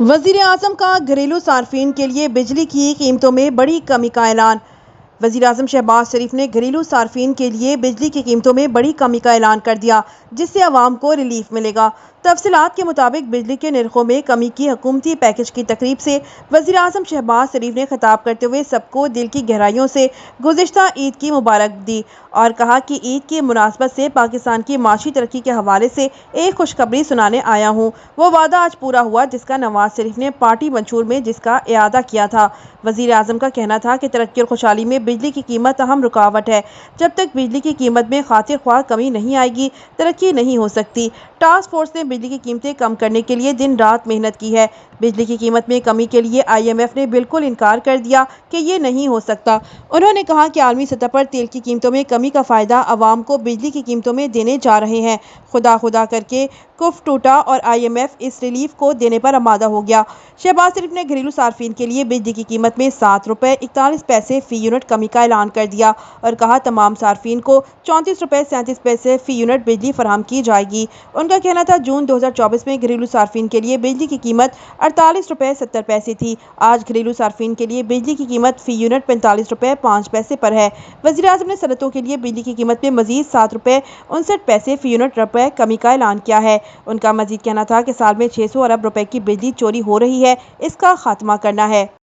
वज़ीर-ए-आज़म का घरेलू सार्फिन के लिए बिजली की कीमतों में बड़ी कमी का ऐलान। वज़ीर-ए-आज़म शहबाज शरीफ ने घरेलू सार्फिन के लिए बिजली की कीमतों में बड़ी कमी का ऐलान कर दिया, जिससे आवाम को रिलीफ मिलेगा। तफसीलात के मुताबिक बिजली के निर्खों में कमी की हुकूमती पैकेज की तकरीब से वज़ीर-ए-आज़म शहबाज शरीफ ने खिताब करते हुए सबको दिल की गहराइयों से गुज़िश्ता ईद की मुबारक दी और कहा कि ईद की मुनासबत से पाकिस्तान की माशी तरक्की के हवाले से एक खुशखबरी सुनाने आया हूँ। वो वादा आज पूरा हुआ जिसका नवाज शरीफ ने पार्टी मंशूर में जिसका इआदा किया था। वज़ीर-ए-आज़म का कहना था कि तरक्की और खुशहाली में बिजली की कीमत अहम रुकावट है। जब तक बिजली की कीमत में खातिर ख्वाह कमी नहीं आएगी, तरक्की नहीं हो सकती। टास्क फोर्स ने बिजली की कीमतें कम करने के लिए दिन रात मेहनत की है। बिजली की कीमत में कमी के लिए IMF ने बिल्कुल इनकार कर दिया कि ये नहीं हो सकता। उन्होंने कहा कि आलमी सतह पर तेल की कीमतों में कमी का फ़ायदा आवाम को बिजली की कीमतों में देने जा रहे हैं। खुदा खुदा करके कुफ टूटा और IMF इस रिलीफ को देने पर आमादा हो गया। शहबाज शरीफ ने घरेलू सार्फिन के लिए बिजली की कीमत में ₹7.41 फ़ी यूनिट कमी का ऐलान कर दिया और कहा तमाम सार्फिन को ₹34.37 फ़ी यूनिट बिजली फराहम की जाएगी। उनका कहना था जून 2024 में घरेलू सार्फिन के लिए बिजली की कीमत ₹48.70 थी। आज घरेलू सार्फिन के लिए बिजली की कीमत फ़ी यूनिट ₹45.05 पर है। वज़ीर-ए-आज़म ने सनतों के लिए बिजली की कीमत में मज़ीद ₹7.59 फ़ी यूनिट कमी का ऐलान किया है। उनका मज़ीद कहना था कि साल में 600 अरब रुपए की बिजली चोरी हो रही है, इसका खात्मा करना है।